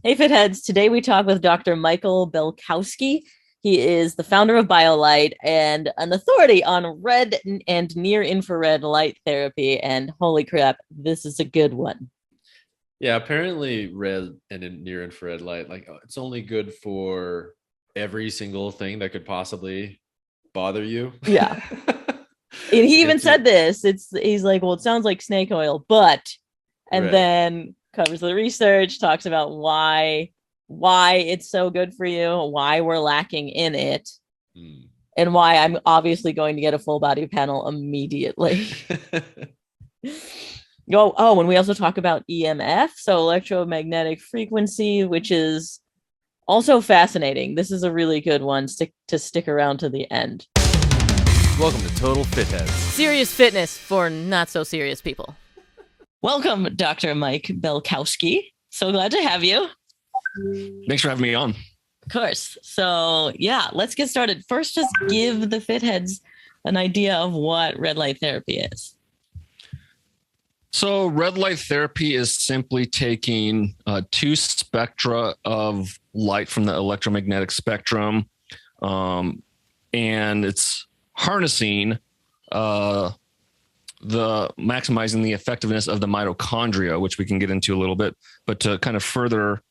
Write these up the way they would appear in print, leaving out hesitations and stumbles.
Hey, Fitheads. Today we talk with Dr. Michael Belkowski. He is the founder of BioLight and an authority on red and near infrared light therapy. And holy crap, this is a good one. Yeah, apparently red and near infrared light, it's only good for every single thing that could possibly bother you. Yeah. And he even It's just said this. He's like, well, it sounds like snake oil, but and right. then covers the research, talks about why it's so good for you, why we're lacking in it, Mm. and why I'm obviously going to get a full body panel immediately. And we also talk about EMF, so electromagnetic frequency, which is also fascinating. This is a really good one to stick around to the end. Welcome to Total Fitheads. Serious fitness for not so serious people. Welcome, Dr. Mike Belkowski. So glad to have you. Thanks for having me on. Of course. So yeah, let's get started. First, just give the fitheads an idea of what red light therapy is. So red light therapy is simply taking two spectra of light from the electromagnetic spectrum, and it's harnessing the maximizing the effectiveness of the mitochondria, which we can get into a little bit. But to kind of further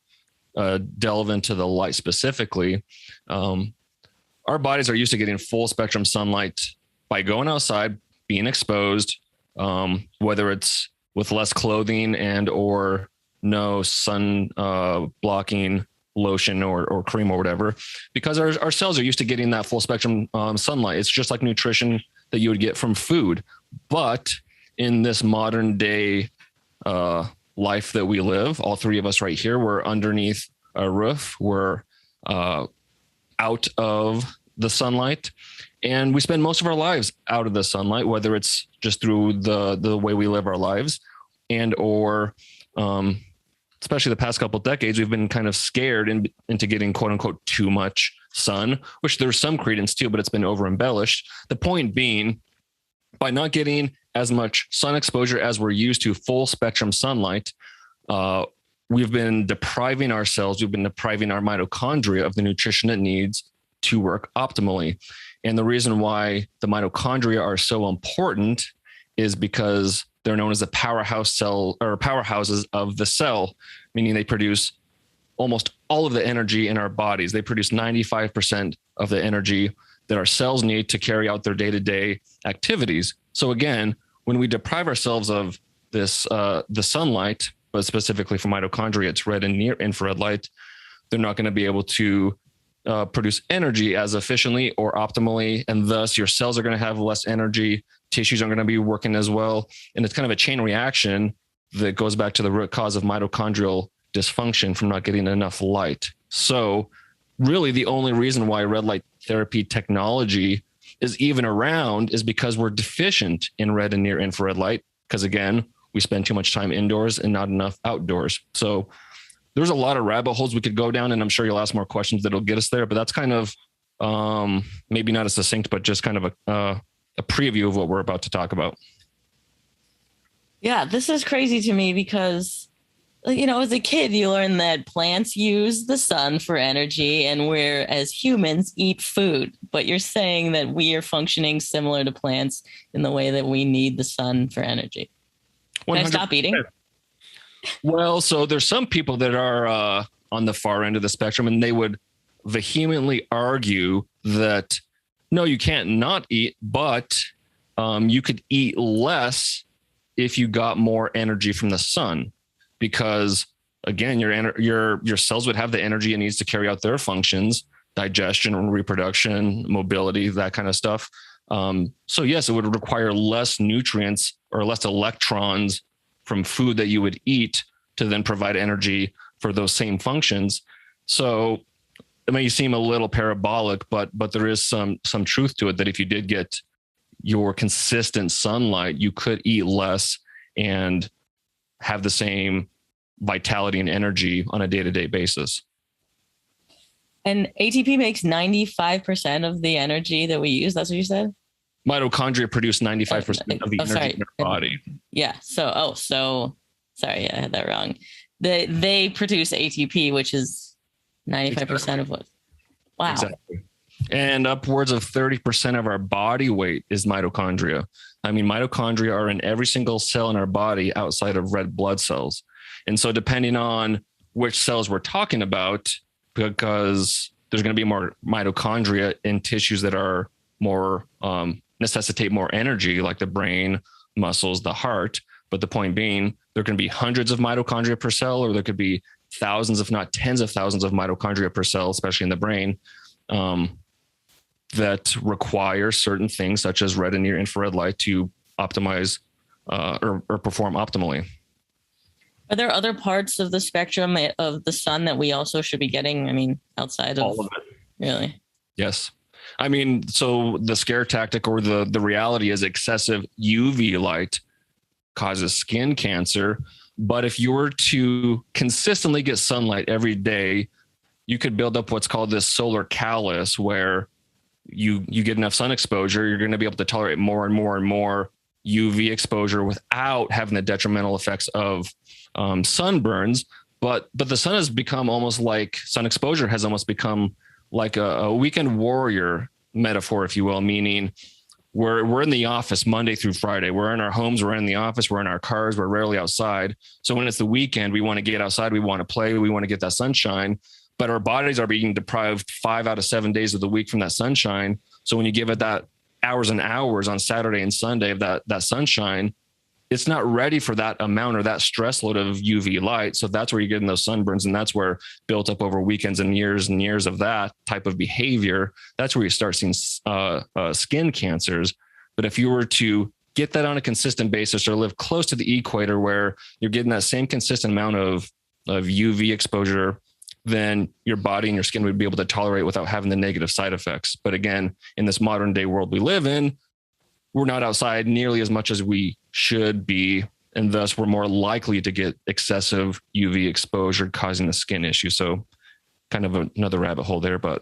delve into the light specifically, our bodies are used to getting full spectrum sunlight by going outside, being exposed, whether it's with less clothing and or no sun blocking lotion or cream or whatever, because our cells are used to getting that full spectrum sunlight. It's just like nutrition that you would get from food. But in this modern day life that we live, all three of us right here, we're underneath a roof. We're out of the sunlight, and we spend most of our lives out of the sunlight, whether it's just through the way we live our lives and or especially the past couple of decades, we've been kind of scared into getting quote unquote too much sun, which there's some credence to, but it's been over embellished. The point being, by not getting as much sun exposure as we're used to, full spectrum sunlight, we've been depriving ourselves, we've been depriving our mitochondria of the nutrition it needs to work optimally. And the reason why the mitochondria are so important is because they're known as the powerhouse cell or powerhouses of the cell, meaning they produce almost all of the energy in our bodies. They produce 95% of the energy that our cells need to carry out their day-to-day activities. So again, when we deprive ourselves of this, the sunlight, but specifically for mitochondria, it's red and near infrared light, they're not going to be able to produce energy as efficiently or optimally. And thus your cells are going to have less energy. Tissues aren't going to be working as well. And it's kind of a chain reaction that goes back to the root cause of mitochondrial dysfunction from not getting enough light. So really the only reason why red light therapy technology is even around is because we're deficient in red and near infrared light. Because again, we spend too much time indoors and not enough outdoors. So there's a lot of rabbit holes we could go down, and I'm sure you'll ask more questions that'll get us there. But that's kind of maybe not as succinct, but just kind of a preview of what we're about to talk about. Yeah, this is crazy to me because, as a kid, you learn that plants use the sun for energy and we're, as humans, eat food. But you're saying that we are functioning similar to plants in the way that we need the sun for energy. Can I stop eating? Well, so there's some people that are on the far end of the spectrum, and they would vehemently argue that, no, you can't not eat, but you could eat less if you got more energy from the sun, because again, your cells would have the energy it needs to carry out their functions, digestion, reproduction, mobility, that kind of stuff. So yes, it would require less nutrients or less electrons from food that you would eat to then provide energy for those same functions. So it may seem a little parabolic, but there is some truth to it, that if you did get your consistent sunlight, you could eat less and have the same vitality and energy on a day-to-day basis. And ATP makes 95% of the energy that we use. That's what you said? Mitochondria produce 95% of the energy in our body. Yeah. So sorry, I had that wrong. they produce ATP, which is 95% of what. Wow. Exactly. And upwards of 30% of our body weight is mitochondria. I mean, mitochondria are in every single cell in our body outside of red blood cells. And so depending on which cells we're talking about, because there's going to be more mitochondria in tissues that are more necessitate more energy, like the brain, muscles, the heart. But the point being, there can be hundreds of mitochondria per cell, or there could be thousands, if not tens of thousands of mitochondria per cell, especially in the brain, that require certain things such as red and near infrared light to optimize or perform optimally. Are there other parts of the spectrum of the sun that we also should be getting? I mean, outside of All of it. Really? Yes. I mean, so the scare tactic or the reality is excessive UV light causes skin cancer. But if you were to consistently get sunlight every day, you could build up what's called this solar callus, where you get enough sun exposure, you're going to be able to tolerate more and more and more UV exposure without having the detrimental effects of sunburns. But the sun has become almost like sun exposure has almost become like a weekend warrior metaphor, if you will, meaning we're in the office Monday through Friday. We're in our homes, we're in the office, we're in our cars, we're rarely outside. So when it's the weekend, we want to get outside, we want to play, we want to get that sunshine, but our bodies are being deprived 5 out of 7 days of the week from that sunshine. So when you give it that hours and hours on Saturday and Sunday of that sunshine, it's not ready for that amount or that stress load of UV light. So that's where you're getting those sunburns. And that's where built up over weekends and years of that type of behavior, that's where you start seeing skin cancers. But if you were to get that on a consistent basis or live close to the equator where you're getting that same consistent amount of UV exposure, then your body and your skin would be able to tolerate without having the negative side effects. But again, in this modern day world we live in, we're not outside nearly as much as we should be, and thus we're more likely to get excessive UV exposure causing a skin issue. So kind of another rabbit hole there, but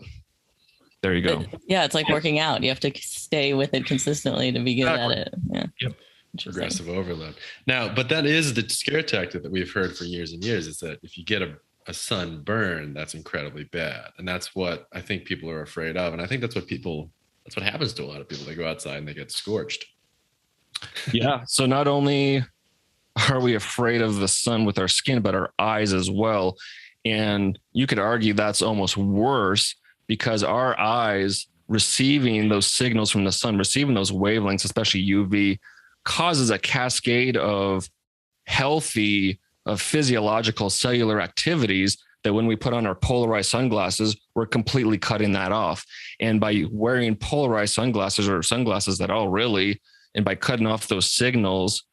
there you go. Yeah, it's like working out. You have to stay with it consistently to be good at it. Yeah. Yep. Progressive overload. Now, but that is the scare tactic that we've heard for years and years, is that if you get a sunburn, that's incredibly bad. And that's what I think people are afraid of. And I think that's what happens to a lot of people. They go outside and they get scorched. Yeah. So not only are we afraid of the sun with our skin, but our eyes as well. And you could argue that's almost worse because our eyes receiving those signals from the sun, receiving those wavelengths, especially UV, causes a cascade of healthy, physiological cellular activities that when we put on our polarized sunglasses, we're completely cutting that off. And by wearing polarized sunglasses or sunglasses at all, really, and by cutting off those signals,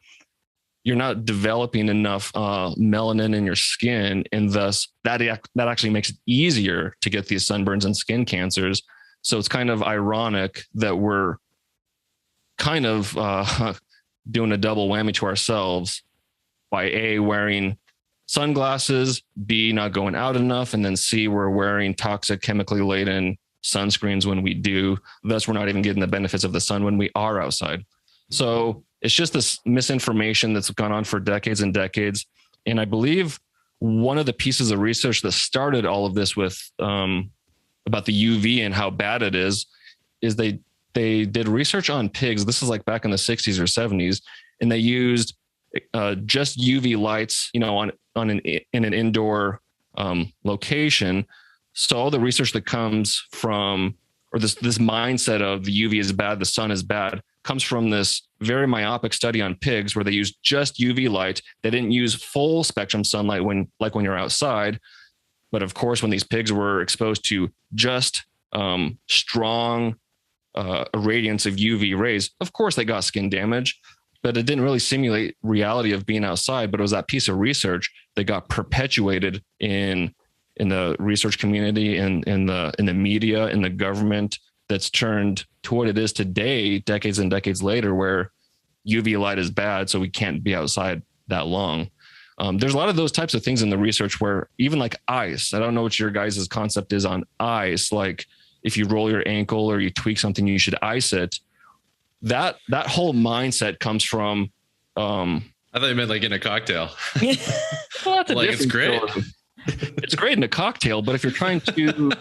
you're not developing enough melanin in your skin. And thus that actually makes it easier to get these sunburns and skin cancers. So it's kind of ironic that we're kind of doing a double whammy to ourselves by A, wearing sunglasses, B, not going out enough, and then C, we're wearing toxic chemically laden sunscreens when we do. Thus, we're not even getting the benefits of the sun when we are outside. So it's just this misinformation that's gone on for decades and decades. And I believe one of the pieces of research that started all of this with about the UV and how bad it is they did research on pigs. This is like back in the 60s or 70s, and they used just UV lights, in an indoor location. So all the research that comes from, or this mindset of the UV is bad, the sun is bad, comes from this very myopic study on pigs where they used just UV light. They didn't use full spectrum sunlight when you're outside. But of course, when these pigs were exposed to just strong irradiance of UV rays, of course they got skin damage. But it didn't really simulate reality of being outside. But it was that piece of research that got perpetuated in the research community, in the media, in the government, that's turned to what it is today, decades and decades later, where UV light is bad, so we can't be outside that long. There's a lot of those types of things in the research where even like ice, I don't know what your guys' concept is on ice. Like if you roll your ankle or you tweak something, you should ice it. That whole mindset comes from I thought you meant like in a cocktail. Well, that's a Like, it's great. story. It's great in a cocktail, but if you're trying to,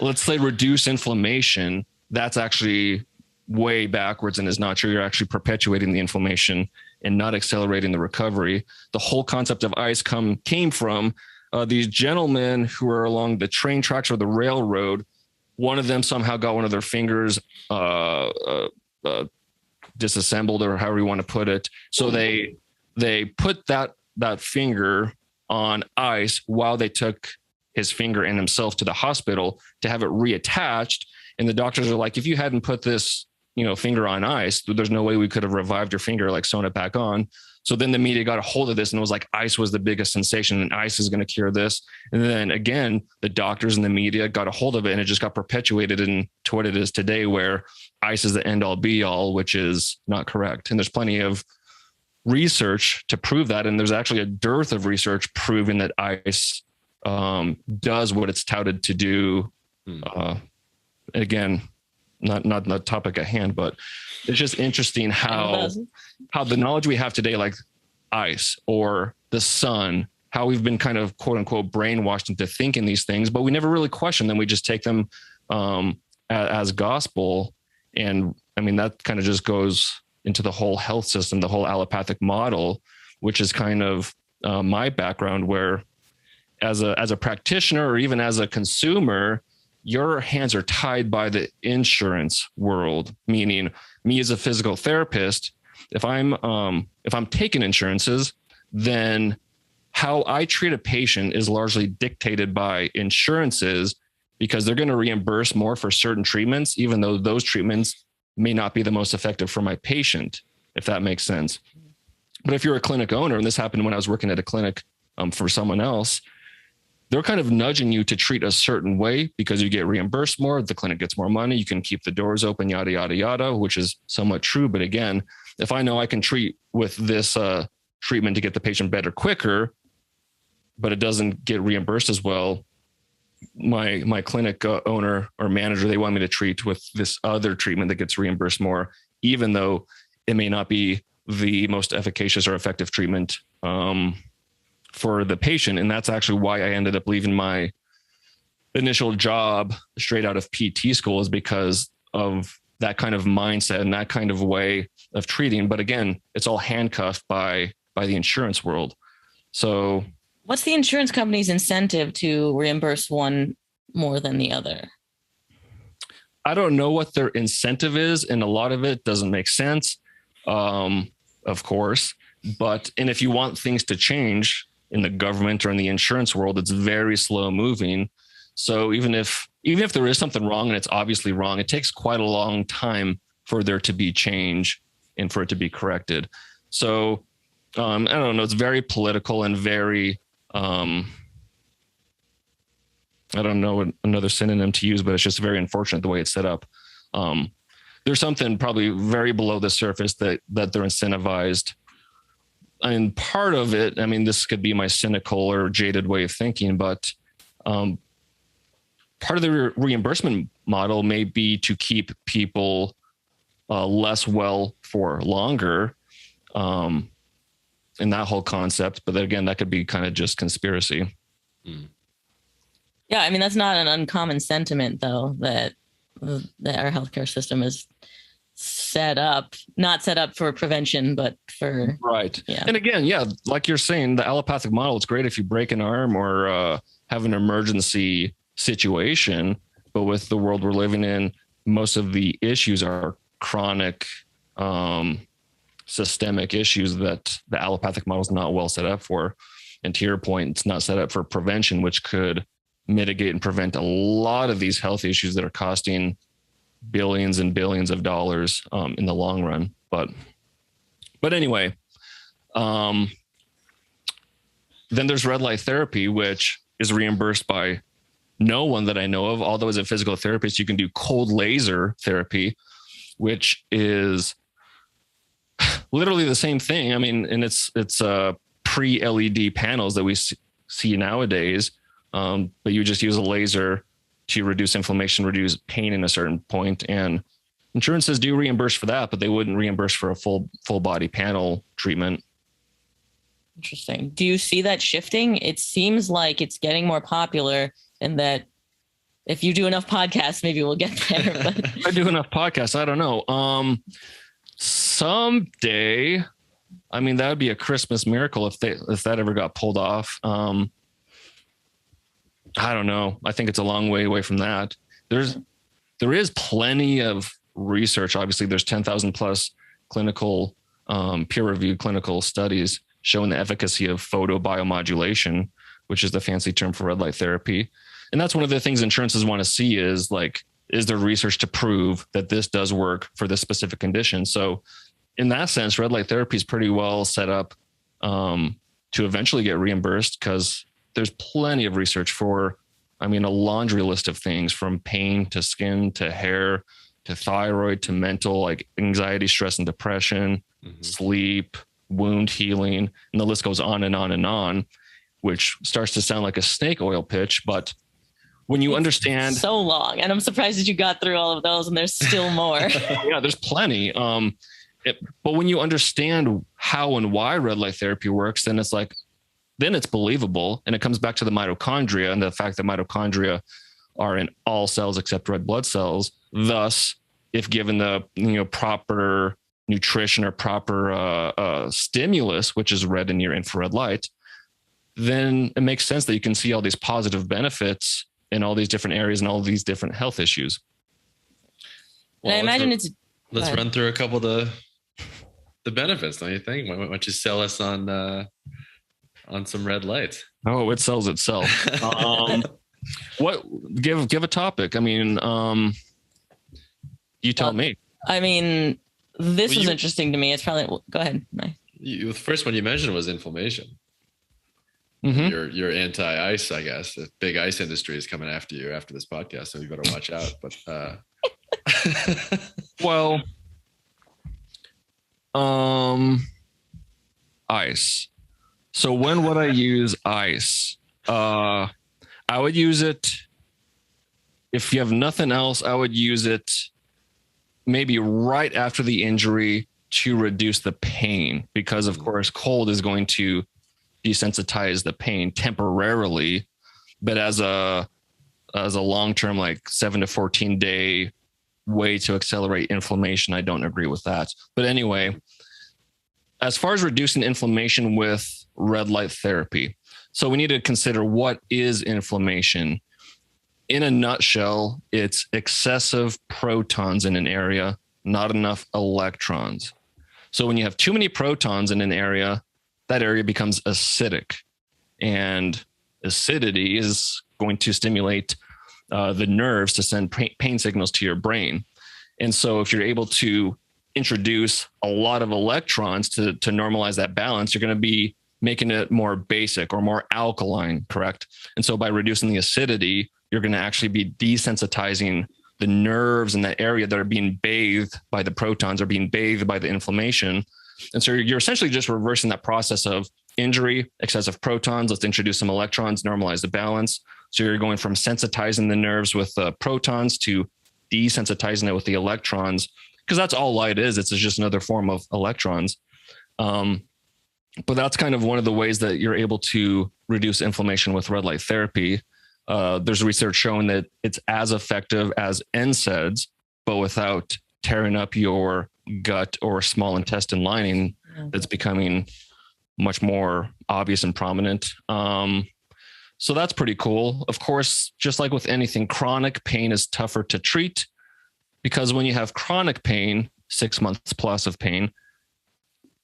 let's say, reduce inflammation, that's actually way backwards and is not true. You're actually perpetuating the inflammation and not accelerating the recovery. The whole concept of ice came from these gentlemen who are along the train tracks or the railroad. One of them somehow got one of their fingers disassembled, or however you want to put it. So they put that finger on ice while they took his finger and himself to the hospital to have it reattached. And the doctors are like, if you hadn't put this, finger on ice, there's no way we could have revived your finger, like sewn it back on. So then the media got a hold of this and it was like, ice was the biggest sensation and ice is going to cure this. And then again, the doctors and the media got a hold of it and it just got perpetuated into what it is today, where ice is the end all be all, which is not correct. And there's plenty of research to prove that. And there's actually a dearth of research proving that ice does what it's touted to do. Again, not the topic at hand, but it's just interesting how the knowledge we have today, like ice or the sun, how we've been kind of quote unquote brainwashed into thinking these things, but we never really question them. We just take them as gospel. And I mean, that kind of just goes into the whole health system, the whole allopathic model, which is kind of my background, where as a practitioner or even as a consumer, your hands are tied by the insurance world, meaning me as a physical therapist, if I'm taking insurances, then how I treat a patient is largely dictated by insurances, because they're going to reimburse more for certain treatments, even though those treatments may not be the most effective for my patient, if that makes sense. But if you're a clinic owner, and this happened when I was working at a clinic for someone else, they're kind of nudging you to treat a certain way because you get reimbursed more, the clinic gets more money, you can keep the doors open, yada, yada, yada, which is somewhat true. But again, if I know I can treat with this treatment to get the patient better quicker, but it doesn't get reimbursed as well, my clinic owner or manager, they want me to treat with this other treatment that gets reimbursed more, even though it may not be the most efficacious or effective treatment for the patient. And that's actually why I ended up leaving my initial job straight out of PT school, is because of that kind of mindset and that kind of way of treating. But again, it's all handcuffed by the insurance world. So what's the insurance company's incentive to reimburse one more than the other? I don't know what their incentive is, and a lot of it doesn't make sense, of course. And if you want things to change in the government or in the insurance world, it's very slow moving. So even if there is something wrong and it's obviously wrong, it takes quite a long time for there to be change and for it to be corrected. So I don't know. It's very political and very, I don't know another synonym to use, but it's just very unfortunate the way it's set up. There's something probably very below the surface that they're incentivized. And part of it, I mean, this could be my cynical or jaded way of thinking, but part of the reimbursement model may be to keep people less well for longer, in that whole concept. But then again, that could be kind of just conspiracy. Yeah, I mean, that's not an uncommon sentiment, though, that our healthcare system is not set up for prevention, but for right. Yeah. And again, yeah, like you're saying, the allopathic model, it's great if you break an arm or have an emergency situation, but with the world we're living in, most of the issues are chronic, systemic issues that the allopathic model is not well set up for. And to your point, it's not set up for prevention, which could mitigate and prevent a lot of these health issues that are costing billions and billions of dollars in the long run. But anyway, then there's red light therapy, which is reimbursed by no one that I know of. Although as a physical therapist, you can do cold laser therapy, which is literally the same thing. I mean, and it's pre-LED panels that we see nowadays, but you just use a laser to reduce inflammation, reduce pain in a certain point. And insurances do reimburse for that, but they wouldn't reimburse for a full body panel treatment. Interesting. Do you see that shifting? It seems like it's getting more popular, and that if you do enough podcasts, maybe we'll get there. But If I do enough podcasts, I don't know. Someday, I mean, that would be a Christmas miracle if that ever got pulled off. I don't know. I think it's a long way away from that. There is plenty of research. Obviously, there's 10,000 plus clinical, peer-reviewed clinical studies showing the efficacy of photobiomodulation, which is the fancy term for red light therapy. And that's one of the things insurances want to see is like, is there research to prove that this does work for this specific condition? So in that sense, red light therapy is pretty well set up to eventually get reimbursed, because there's plenty of research for, I mean, a laundry list of things from pain to skin to hair to thyroid to mental, like anxiety, stress, and depression, sleep, wound healing, and the list goes on and on and on, which starts to sound like a snake oil pitch. But when you understand, so long, and I'm surprised that you got through all of those, and there's still more. Yeah, there's plenty. But when you understand how and why red light therapy works, then it's believable. And it comes back to the mitochondria and the fact that mitochondria are in all cells except red blood cells. Thus, if given the proper nutrition or proper stimulus, which is red and near infrared light, then it makes sense that you can see all these positive benefits in all these different areas and all these different health issues. Well, I imagine let's run through a couple of the benefits, don't you think? Why don't you sell us on some red lights? Oh, it sells itself. What give a topic? I mean, you tell me. I mean, this was interesting to me. It's probably, go ahead. The first one you mentioned was inflammation. Mm-hmm. You're anti-ice, I guess. The big ice industry is coming after you after this podcast, so you better watch out. But well, ice. So when would I use ice? I would use it if you have nothing else. I would use it maybe right after the injury to reduce the pain, because of course cold is going to desensitize the pain temporarily, but as a long-term, like 7 to 14 day way to accelerate inflammation, I don't agree with that. But anyway, as far as reducing inflammation with red light therapy, so we need to consider, what is inflammation? In a nutshell, it's excessive protons in an area, not enough electrons. So when you have too many protons in an area, that area becomes acidic, and acidity is going to stimulate the nerves to send pain signals to your brain. And so if you're able to introduce a lot of electrons to normalize that balance, you're going to be making it more basic or more alkaline, correct? And so by reducing the acidity, you're going to actually be desensitizing the nerves in that area that are being bathed by the protons, or being bathed by the inflammation. And so you're essentially just reversing that process of injury, excessive protons, let's introduce some electrons, normalize the balance. So you're going from sensitizing the nerves with protons to desensitizing it with the electrons, because that's all light is. It's just another form of electrons. But that's kind of one of the ways that you're able to reduce inflammation with red light therapy. There's research showing that it's as effective as NSAIDs, but without tearing up your gut or small intestine lining. That's becoming much more obvious and prominent. So that's pretty cool. Of course, just like with anything, chronic pain is tougher to treat, because when you have chronic pain, 6 months plus of pain,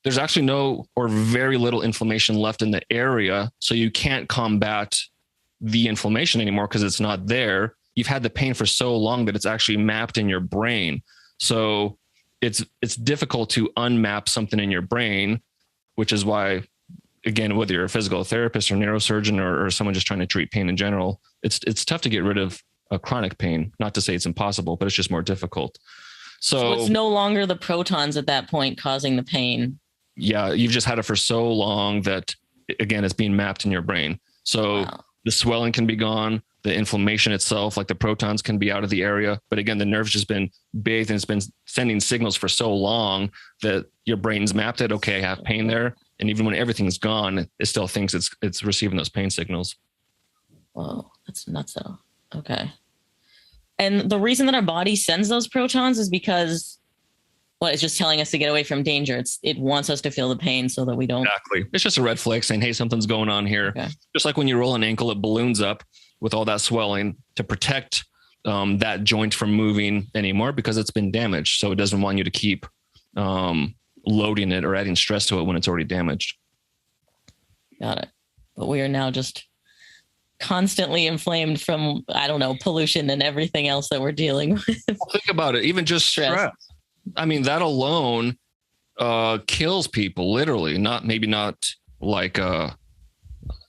there's actually no or very little inflammation left in the area. So you can't combat the inflammation anymore because it's not there. You've had the pain for so long that it's actually mapped in your brain. So it's difficult to unmap something in your brain, which is why, again, whether you're a physical therapist or neurosurgeon or someone just trying to treat pain in general, it's tough to get rid of a chronic pain. Not to say it's impossible, but it's just more difficult. So it's no longer the protons at that point causing the pain. Yeah, you've just had it for so long that, again, it's being mapped in your brain. So the swelling can be gone, the inflammation itself, like the protons, can be out of the area. But again, the nerve's just been bathed and it's been sending signals for so long that your brain's mapped it. Okay, I have pain there. And even when everything's gone, it still thinks it's receiving those pain signals. Whoa, that's nuts though. Okay. And the reason that our body sends those protons is because, well, it's just telling us to get away from danger. It wants us to feel the pain so that we don't. Exactly. It's just a red flag saying, hey, something's going on here. Okay. Just like when you roll an ankle, it balloons up with all that swelling to protect that joint from moving anymore because it's been damaged. So it doesn't want you to keep loading it or adding stress to it when it's already damaged. Got it. But we are now just constantly inflamed from, I don't know, pollution and everything else that we're dealing with. Well, think about it. Even just stress. I mean, that alone kills people, literally. Not like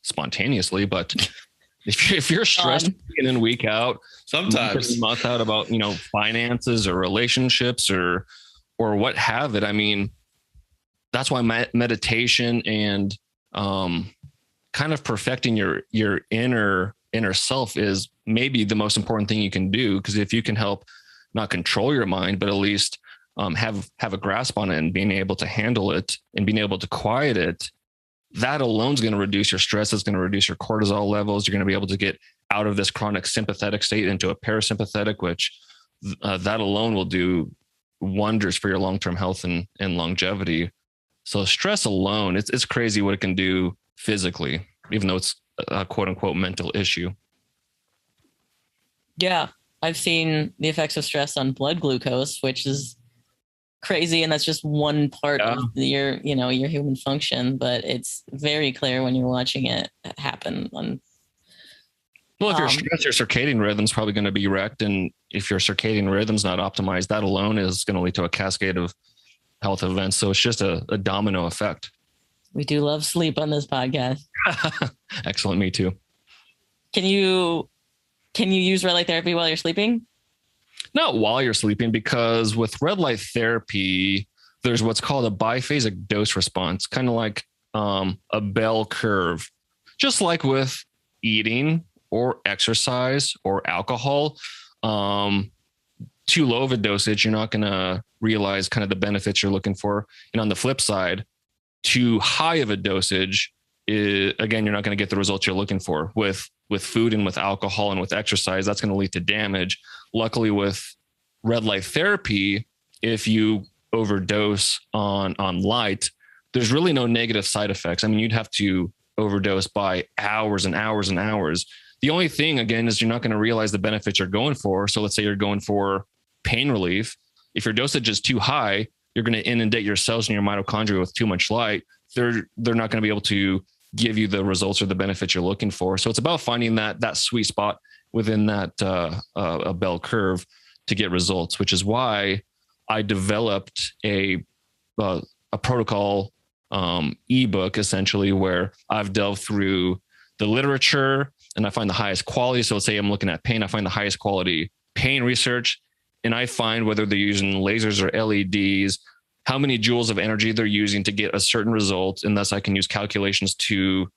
spontaneously, but if you're stressed week in, week out, sometimes month out about finances or relationships or what have it. I mean, that's why meditation and kind of perfecting your inner self is maybe the most important thing you can do. Because if you can help not control your mind, but at least have a grasp on it and being able to handle it and being able to quiet it, that alone is going to reduce your stress. It's going to reduce your cortisol levels. You're going to be able to get out of this chronic sympathetic state into a parasympathetic, which that alone will do wonders for your long-term health and longevity. So stress alone, it's crazy what it can do physically, even though it's a quote unquote mental issue. Yeah. I've seen the effects of stress on blood glucose, which is crazy. And that's just one part of your human function, but it's very clear when you're watching it happen. Well, if you're stressed, your circadian rhythm's probably going to be wrecked. And if your circadian rhythm's not optimized, that alone is going to lead to a cascade of health events. So it's just a domino effect. We do love sleep on this podcast. Excellent. Me too. Can you use red light therapy while you're sleeping? Not while you're sleeping, because with red light therapy, there's what's called a biphasic dose response, kind of like a bell curve, just like with eating or exercise or alcohol. Too low of a dosage, you're not going to realize kind of the benefits you're looking for. And on the flip side, too high of a dosage, again, you're not going to get the results you're looking for with food and with alcohol and with exercise. That's going to lead to damage. Luckily, with red light therapy, if you overdose on light, there's really no negative side effects. I mean, you'd have to overdose by hours and hours and hours. The only thing, again, is you're not going to realize the benefits you're going for. So let's say you're going for pain relief. If your dosage is too high, you're going to inundate your cells and your mitochondria with too much light. They're not going to be able to give you the results or the benefits you're looking for. So it's about finding that sweet spot within that a bell curve to get results, which is why I developed a protocol ebook, essentially, where I've delved through the literature and I find the highest quality. So let's say I'm looking at pain, I find the highest quality pain research, and I find whether they're using lasers or LEDs, how many joules of energy they're using to get a certain result. And thus I can use calculations to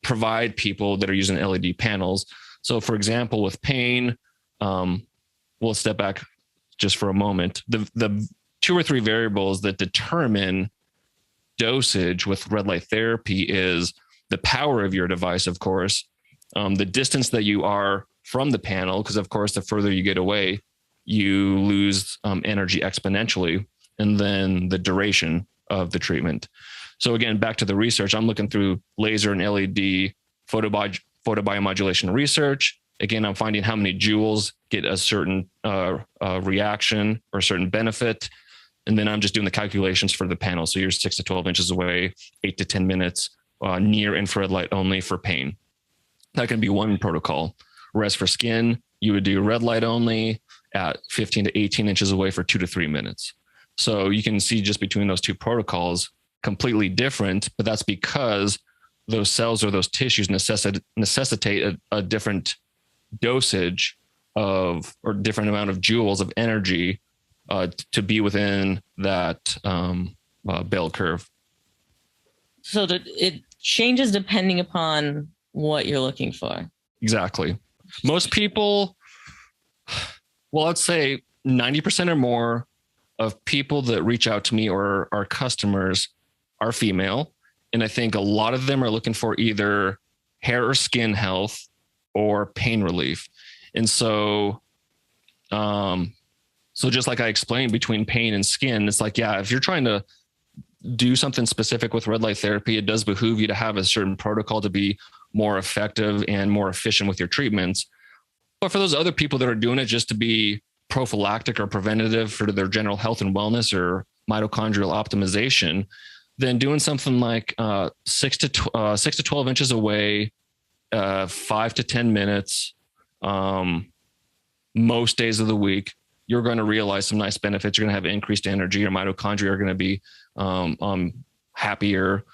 provide people that are using LED panels. So for example, with pain, we'll step back just for a moment. The 2 or 3 variables that determine dosage with red light therapy is the power of your device, of course, the distance that you are from the panel, because of course, the further you get away, you lose energy exponentially, and then the duration of the treatment. So again, back to the research, I'm looking through laser and LED photobiomodulation research. Again, I'm finding how many joules get a certain reaction or a certain benefit. And then I'm just doing the calculations for the panel. So you're 6 to 12 inches away, 8 to 10 minutes, near infrared light only for pain. That can be one protocol. Whereas for skin, you would do red light only at 15 to 18 inches away for 2 to 3 minutes. So you can see just between those two protocols, completely different, but that's because those cells or those tissues necessitate a different dosage of, or different amount of joules of energy to be within that bell curve. So that it changes depending upon what you're looking for. Exactly. Most people, well, I'd say 90% or more of people that reach out to me or our customers are female. And I think a lot of them are looking for either hair or skin health or pain relief. And so, so just like I explained between pain and skin, it's like, yeah, if you're trying to do something specific with red light therapy, it does behoove you to have a certain protocol to be more effective and more efficient with your treatments. But for those other people that are doing it just to be prophylactic or preventative for their general health and wellness or mitochondrial optimization, then doing something like 6 to 12 inches away, 5 to 10 minutes, most days of the week, you're going to realize some nice benefits. You're going to have increased energy. Your mitochondria are going to be happier.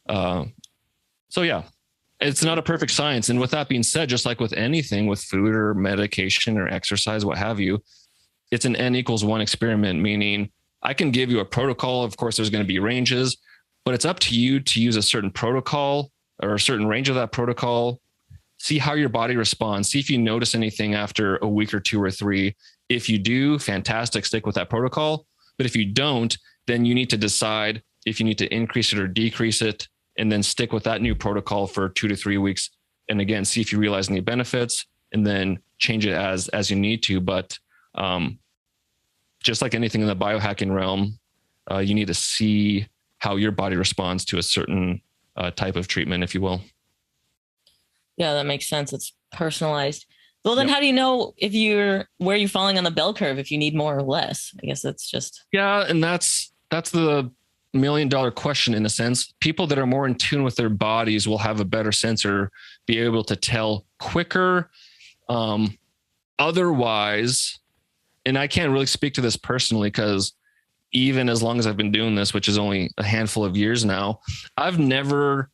So yeah, it's not a perfect science. And with that being said, just like with anything, with food or medication or exercise, what have you, it's an N=1 experiment, meaning I can give you a protocol. Of course, there's going to be ranges, but it's up to you to use a certain protocol or a certain range of that protocol. See how your body responds. See if you notice anything after a week or 2 or 3. If you do, fantastic, stick with that protocol. But if you don't, then you need to decide if you need to increase it or decrease it, and then stick with that new protocol for 2 to 3 weeks. And again, see if you realize any benefits, and then change it as you need to. But just like anything in the biohacking realm, you need to see how your body responds to a certain type of treatment, if you will. Yeah, that makes sense. It's personalized. Well, then how do you know where you're falling on the bell curve, if you need more or less? I guess that's just. Yeah. And that's the $1 million question in a sense. People that are more in tune with their bodies will have a better sense or be able to tell quicker. Otherwise, and I can't really speak to this personally, because even as long as I've been doing this, which is only a handful of years now, I've never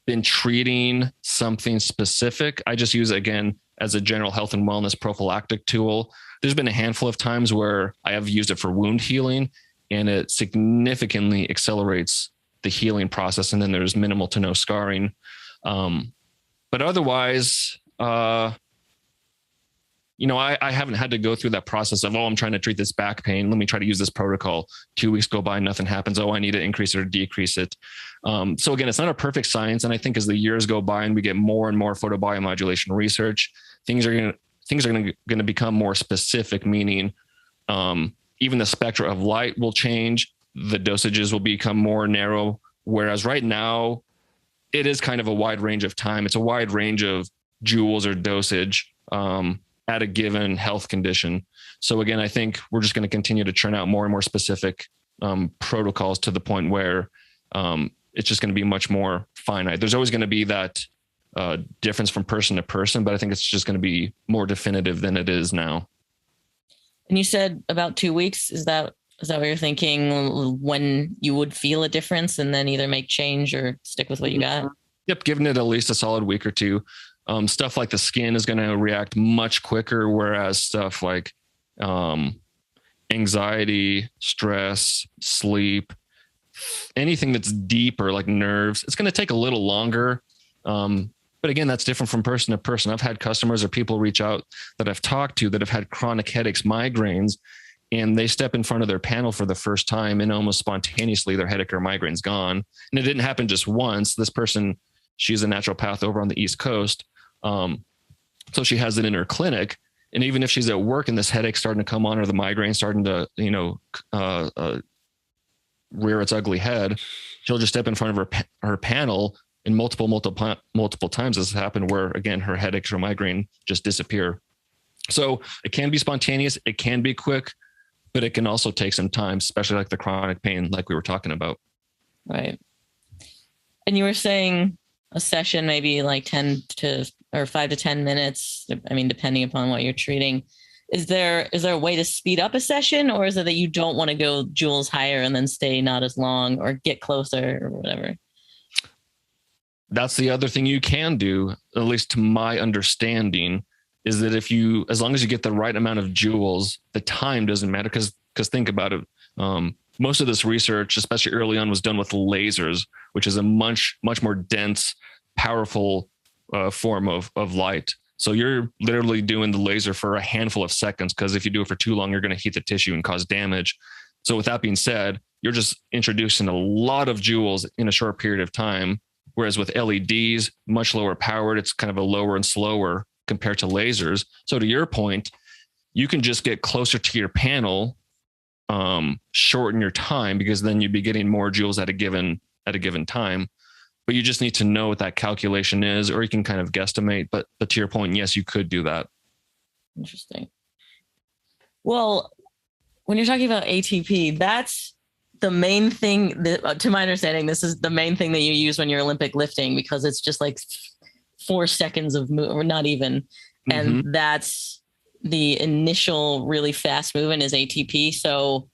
been treating something specific. I just use it, again, as a general health and wellness prophylactic tool. There's been a handful of times where I have used it for wound healing, and it significantly accelerates the healing process. And then there's minimal to no scarring. But otherwise, I haven't had to go through that process of, I'm trying to treat this back pain. Let me try to use this protocol. 2 weeks go by, nothing happens. I need to increase it or decrease it. So again, it's not a perfect science. And I think as the years go by and we get more and more photobiomodulation research, things are going to become more specific, meaning even the spectra of light will change. The dosages will become more narrow. Whereas right now, it is kind of a wide range of time. It's a wide range of joules or dosage at a given health condition. So again, I think we're just going to continue to churn out more and more specific protocols to the point where it's just going to be much more finite. There's always going to be that difference from person to person, but I think it's just going to be more definitive than it is now. And you said about 2 weeks. Is that what you're thinking, when you would feel a difference and then either make change or stick with what you got? Yep. Giving it at least a solid week or 2. Stuff like the skin is going to react much quicker, whereas stuff like anxiety, stress, sleep, anything that's deeper like nerves, it's going to take a little longer. But again, that's different from person to person. I've had customers or people reach out that I've talked to that have had chronic headaches, migraines, and they step in front of their panel for the first time and almost spontaneously their headache or migraine's gone. And it didn't happen just once. This person, she's a naturopath over on the East Coast. So she has it in her clinic. And even if she's at work and this headache starting to come on, or the migraine starting to, rear its ugly head, she'll just step in front of her panel, and multiple times this has happened where, again, her headaches or migraine just disappear. So it can be spontaneous. It can be quick, but it can also take some time, especially like the chronic pain, like we were talking about. Right. And you were saying a session, maybe like 5 to 10 minutes. I mean, depending upon what you're treating. Is there a way to speed up a session, or is it that you don't want to go joules higher and then stay not as long or get closer or whatever? That's the other thing you can do, at least to my understanding, is that as long as you get the right amount of joules, the time doesn't matter. Because think about it. Most of this research, especially early on, was done with lasers, which is a much more dense, powerful form of light. So you're literally doing the laser for a handful of seconds, because if you do it for too long, you're going to heat the tissue and cause damage. So with that being said, you're just introducing a lot of joules in a short period of time. Whereas with LEDs, much lower powered, it's kind of a lower and slower compared to lasers. So to your point, you can just get closer to your panel, shorten your time, because then you'd be getting more joules at a given time. But you just need to know what that calculation is, or you can kind of guesstimate. But to your point, yes, you could do that. Interesting. Well, when you're talking about ATP, that's the main thing that, to my understanding, this is the main thing that you use when you're Olympic lifting, because it's just like 4 seconds of move, or not even. And that's the initial really fast movement is ATP. So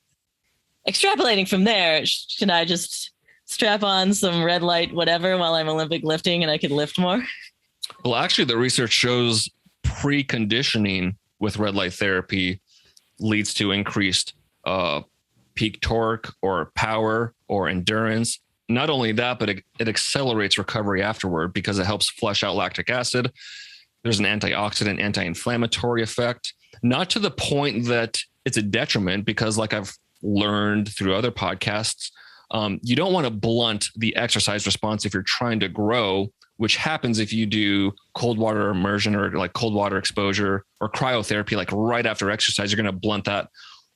extrapolating from there, can I just strap on some red light, whatever, while I'm Olympic lifting and I could lift more? Well, actually, the research shows preconditioning with red light therapy leads to increased peak torque or power or endurance. Not only that, but it accelerates recovery afterward because it helps flush out lactic acid. There's an antioxidant, anti-inflammatory effect, not to the point that it's a detriment, because like I've learned through other podcasts, you don't want to blunt the exercise response if you're trying to grow, which happens if you do cold water immersion or like cold water exposure or cryotherapy, like right after exercise, you're going to blunt that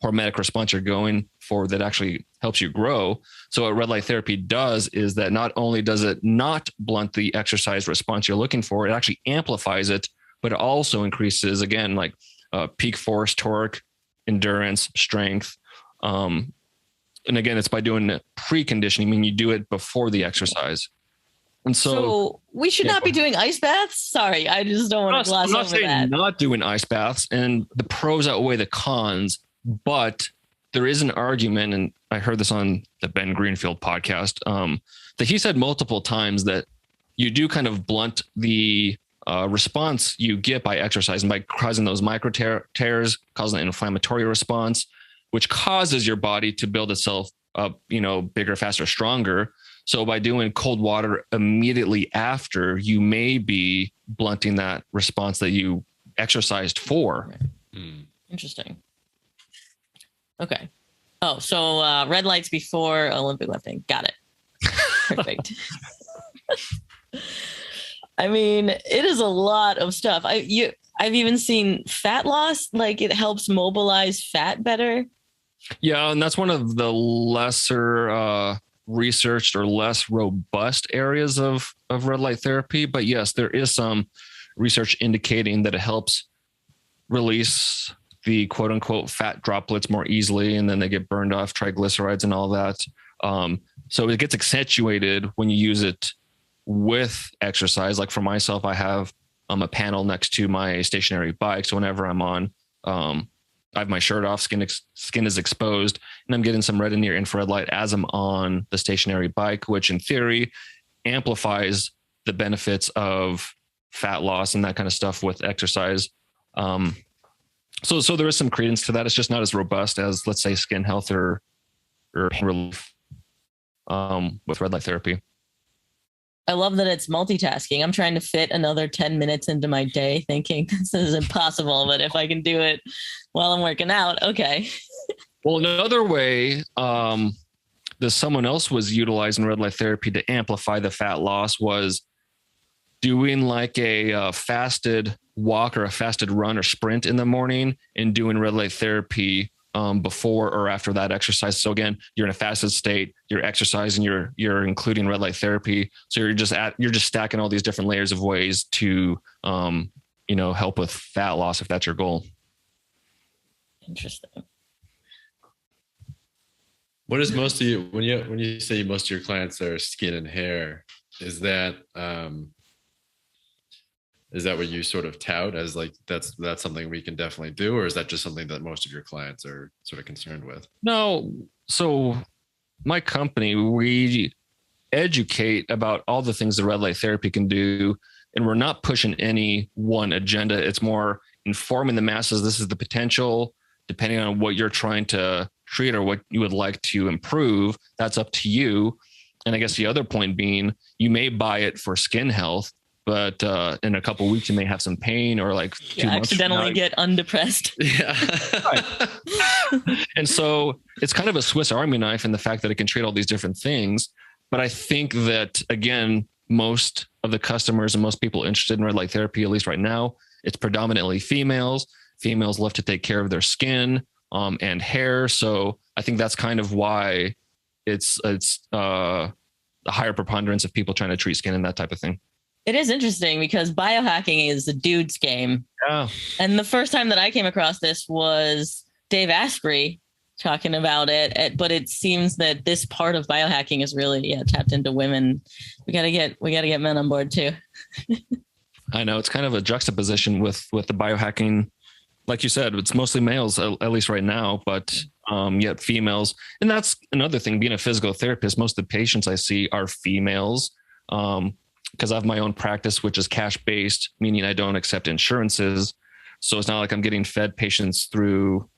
hormetic response you're going for that actually helps you grow. So what red light therapy does is that not only does it not blunt the exercise response you're looking for, it actually amplifies it, but it also increases, again, like peak force, torque, endurance, strength. And again, it's by doing preconditioning. I mean, you do it before the exercise. And so we should not be doing ice baths. Sorry, I just don't want to gloss over that. I'm not saying not doing ice baths, and the pros outweigh the cons. But there is an argument, and I heard this on the Ben Greenfield podcast, that he said multiple times that you do kind of blunt the response you get by exercising, by causing those micro tears, causing an inflammatory response, which causes your body to build itself up, bigger, faster, stronger. So by doing cold water immediately after, you may be blunting that response that you exercised for. Interesting. Okay. Oh, so red lights before Olympic lifting. Got it. Perfect. I mean, it is a lot of stuff. I've even seen fat loss, like it helps mobilize fat better. Yeah, and that's one of the lesser researched or less robust areas of red light therapy. But yes, there is some research indicating that it helps release the quote unquote fat droplets more easily, and then they get burned off, triglycerides and all that. So it gets accentuated when you use it with exercise. Like for myself, I have a panel next to my stationary bike. So whenever I'm on, I have my shirt off, skin is exposed, and I'm getting some red and near infrared light as I'm on the stationary bike, which in theory amplifies the benefits of fat loss and that kind of stuff with exercise. So there is some credence to that. It's just not as robust as, let's say, skin health or pain relief with red light therapy. I love that it's multitasking. I'm trying to fit another 10 minutes into my day thinking this is impossible, but if I can do it while I'm working out, okay. Well, another way that someone else was utilizing red light therapy to amplify the fat loss was doing like a fasted walk or a fasted run or sprint in the morning and doing red light therapy before or after that exercise. So again, you're in a fasted state, you're exercising, you're including red light therapy. So you're just stacking all these different layers of ways to help with fat loss if that's your goal. Interesting. What is most of you when you say most of your clients are skin and hair? Is that what you sort of tout as like that's something we can definitely do, or is that just something that most of your clients are sort of concerned with? No. So my company, we educate about all the things that red light therapy can do, and we're not pushing any one agenda. It's more informing the masses. This is the potential, depending on what you're trying to treat or what you would like to improve. That's up to you. And I guess the other point being, you may buy it for skin health, but in a couple of weeks you may have some pain, or like you accidentally get undepressed. Yeah. And so it's kind of a Swiss Army knife in the fact that it can treat all these different things. But I think that, again, most of the customers and most people interested in red light therapy, at least right now, it's predominantly females. Females love to take care of their skin and hair. So I think that's kind of why it's a higher preponderance of people trying to treat skin and that type of thing. It is interesting because biohacking is a dude's game. Yeah. And the first time that I came across this was Dave Asprey talking about it. But it seems that this part of biohacking is really tapped into women. We gotta get men on board too. I know it's kind of a juxtaposition with the biohacking. Like you said, it's mostly males, at least right now, but yet females. And that's another thing, being a physical therapist, most of the patients I see are females. Because I have my own practice, which is cash-based, meaning I don't accept insurances. So it's not like I'm getting fed patients through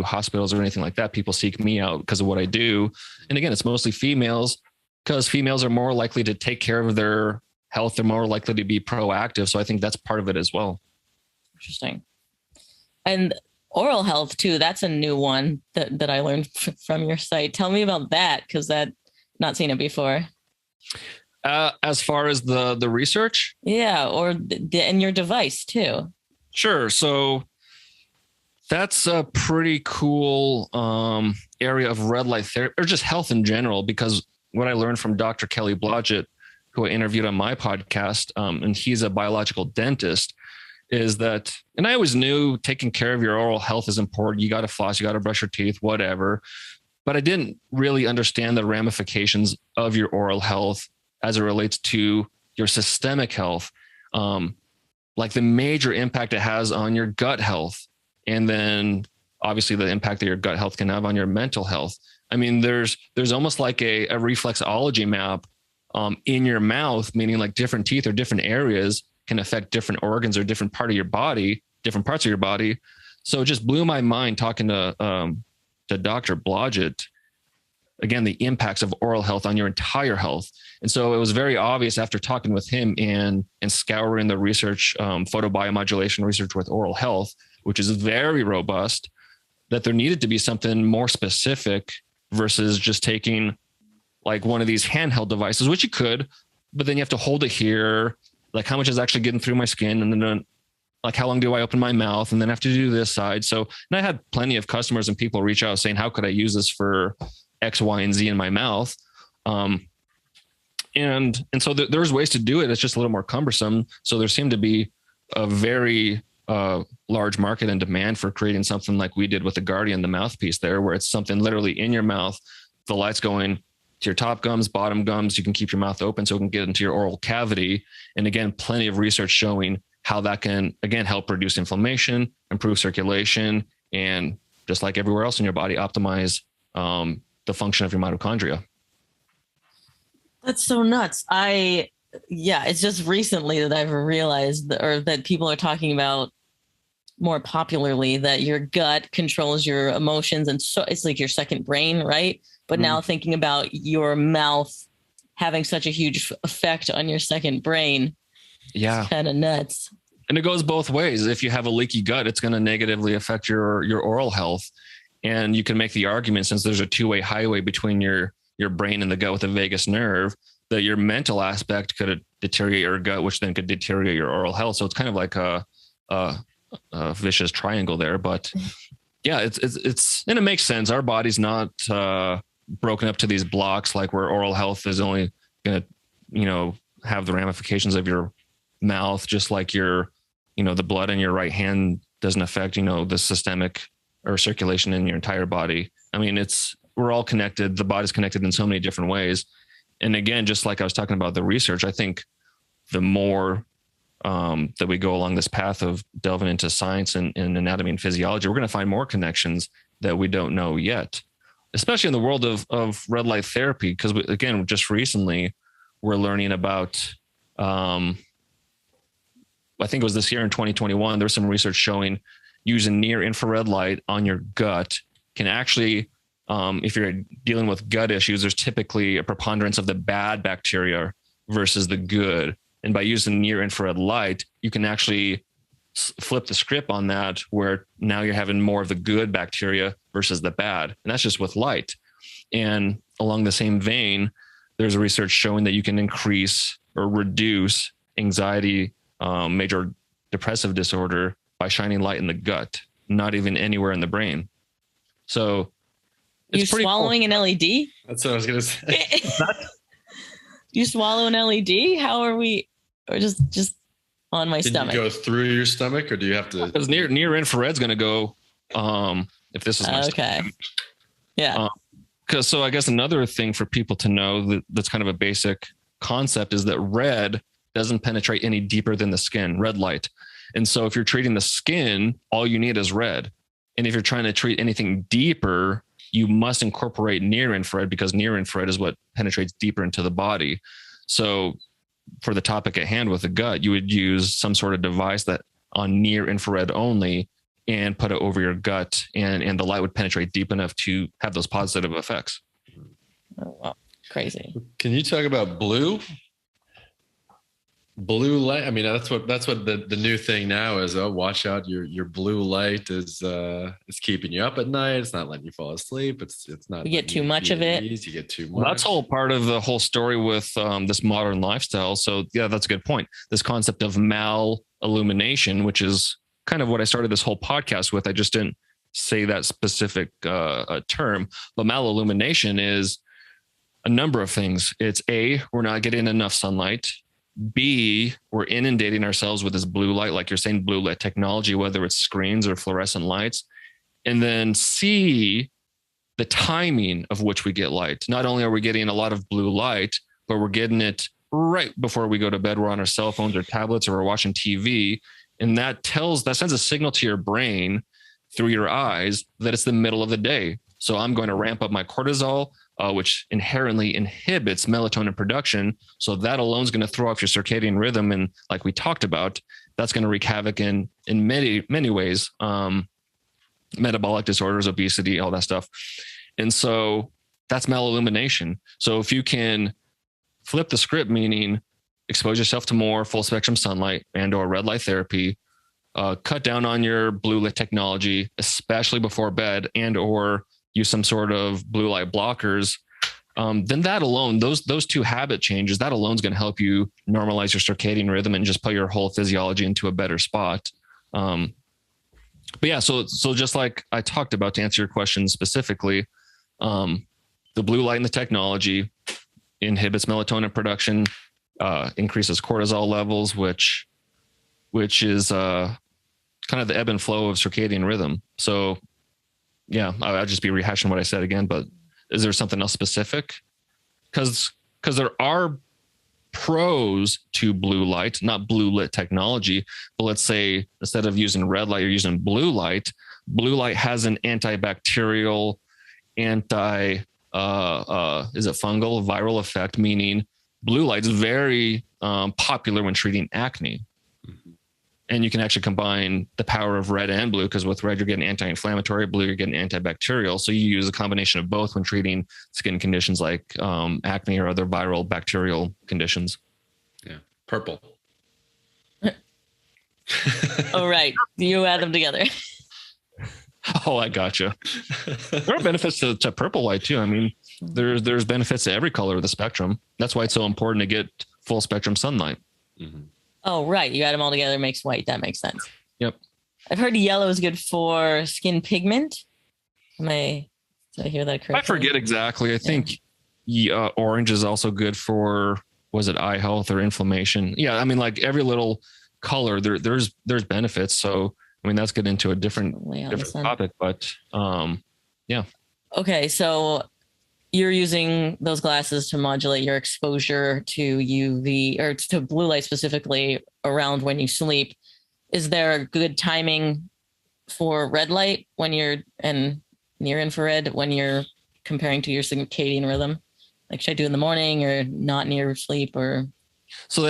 hospitals or anything like that. People seek me out because of what I do. And again, it's mostly females, because females are more likely to take care of their health. They're more likely to be proactive. So I think that's part of it as well. Interesting. And oral health too. That's a new one that I learned from your site. Tell me about that, because I've not seen it before. As far as the research? Yeah, or and your device too. Sure. So that's a pretty cool area of red light therapy, or just health in general, because what I learned from Dr. Kelly Blodgett, who I interviewed on my podcast, and he's a biological dentist, is that, and I always knew taking care of your oral health is important. You got to floss, you got to brush your teeth, whatever. But I didn't really understand the ramifications of your oral health as it relates to your systemic health, like the major impact it has on your gut health. And then obviously the impact that your gut health can have on your mental health. I mean, there's almost like a reflexology map in your mouth, meaning like different teeth or different areas can affect different organs or different parts of your body. So it just blew my mind talking to Dr. Blodgett, again, the impacts of oral health on your entire health. And so it was very obvious after talking with him and scouring the research, photobiomodulation research with oral health, which is very robust, that there needed to be something more specific versus just taking like one of these handheld devices, which you could, but then you have to hold it here. Like how much is actually getting through my skin? And then like, how long do I open my mouth? And then I have to do this side. So, and I had plenty of customers and people reach out saying, how could I use this for X, Y, and Z in my mouth? And so there's ways to do it. It's just a little more cumbersome. So there seemed to be a very large market and demand for creating something like we did with the Guardian, the mouthpiece there, where it's something literally in your mouth, the light's going to your top gums, bottom gums. You can keep your mouth open so it can get into your oral cavity. And again, plenty of research showing how that can, again, help reduce inflammation, improve circulation, and just like everywhere else in your body, optimize the function of your mitochondria. That's so nuts. It's just recently that I've realized or that people are talking about more popularly that your gut controls your emotions. And so it's like your second brain, right? But now thinking about your mouth having such a huge effect on your second brain. Yeah. It's kind of nuts. And it goes both ways. If you have a leaky gut, it's going to negatively affect your oral health. And you can make the argument, since there's a two-way highway between your brain and the gut with the vagus nerve, that your mental aspect could deteriorate your gut, which then could deteriorate your oral health. So it's kind of like a vicious triangle there. But yeah, it's and it makes sense. Our body's not broken up to these blocks, like where oral health is only going to, have the ramifications of your mouth, just like the blood in your right hand doesn't affect, the systemic or circulation in your entire body. I mean, we're all connected. The body's connected in so many different ways. And again, just like I was talking about the research, I think the more that we go along this path of delving into science and anatomy and physiology, we're going to find more connections that we don't know yet, especially in the world of red light therapy. Because again, just recently we're learning about, I think it was this year in 2021, there was some research showing using near infrared light on your gut can actually, if you're dealing with gut issues, there's typically a preponderance of the bad bacteria versus the good. And by using near infrared light, you can actually flip the script on that, where now you're having more of the good bacteria versus the bad. And that's just with light. And along the same vein, there's research showing that you can increase or reduce anxiety, major depressive disorder by shining light in the gut, not even anywhere in the brain. So you swallowing cool. an LED? That's what I was going to say. You swallow an LED? How are we? Or just on my stomach? You go through your stomach, or do you have to? Because near infrared's going to go. If this is my okay, stomach. Yeah. Because so I guess another thing for people to know that's kind of a basic concept is that red doesn't penetrate any deeper than the skin, red light. And so if you're treating the skin, all you need is red. And if you're trying to treat anything deeper, you must incorporate near infrared, because near infrared is what penetrates deeper into the body. So for the topic at hand with the gut, you would use some sort of device that on near infrared only and put it over your gut, and the light would penetrate deep enough to have those positive effects. Oh, wow. Crazy. Can you talk about blue light? I mean, that's what the new thing now is. Oh, watch out, your blue light is keeping you up at night. It's not letting you fall asleep. It's not. You get too much of it. You get too much. Well, that's all part of the whole story with this modern lifestyle. So yeah, that's a good point. This concept of mal-illumination, which is kind of what I started this whole podcast with. I just didn't say that specific term, but mal-illumination is a number of things. It's A, we're not getting enough sunlight. B, we're inundating ourselves with this blue light, like you're saying, blue light technology, whether it's screens or fluorescent lights. And then C, the timing of which we get light. Not only are we getting a lot of blue light, but we're getting it right before we go to bed. We're on our cell phones or tablets, or we're watching TV. And that sends a signal to your brain through your eyes that it's the middle of the day. So I'm going to ramp up my cortisol, which inherently inhibits melatonin production. So that alone is going to throw off your circadian rhythm. And like we talked about, that's going to wreak havoc in many, many ways. Metabolic disorders, obesity, all that stuff. And so that's malillumination. So if you can flip the script, meaning expose yourself to more full spectrum sunlight and or red light therapy, cut down on your blue light technology, especially before bed, and or use some sort of blue light blockers, then that alone, those two habit changes, that alone is going to help you normalize your circadian rhythm and just put your whole physiology into a better spot. But yeah, so just like I talked about, to answer your question specifically, the blue light and the technology inhibits melatonin production, increases cortisol levels, which is kind of the ebb and flow of circadian rhythm. So yeah, I'll just be rehashing what I said again, but is there something else specific? Because there are pros to blue light, not blue lit technology, but let's say instead of using red light, you're using blue light. Blue light has an antibacterial, is it fungal, viral effect, meaning blue light is very popular when treating acne. Mm-hmm. And you can actually combine the power of red and blue, because with red, you're getting anti-inflammatory, blue, you're getting antibacterial. So you use a combination of both when treating skin conditions like acne or other viral bacterial conditions. Yeah. Purple. Oh, right. You add them together. Oh, I gotcha. There are benefits to purple light too. I mean, there's benefits to every color of the spectrum. That's why it's so important to get full spectrum sunlight. Mm-hmm. Oh, right. You add them all together, makes white. That makes sense. Yep. I've heard yellow is good for skin pigment. Did I hear that correctly? I forget exactly. I think orange is also good for, was it eye health or inflammation? Yeah. I mean, like every little color, there's benefits. So, I mean, that's getting into a different topic, but yeah. Okay. So you're using those glasses to modulate your exposure to UV or to blue light specifically around when you sleep. Is there a good timing for red light and near infrared when you're comparing to your circadian rhythm? Like, should I do in the morning or not near sleep or? So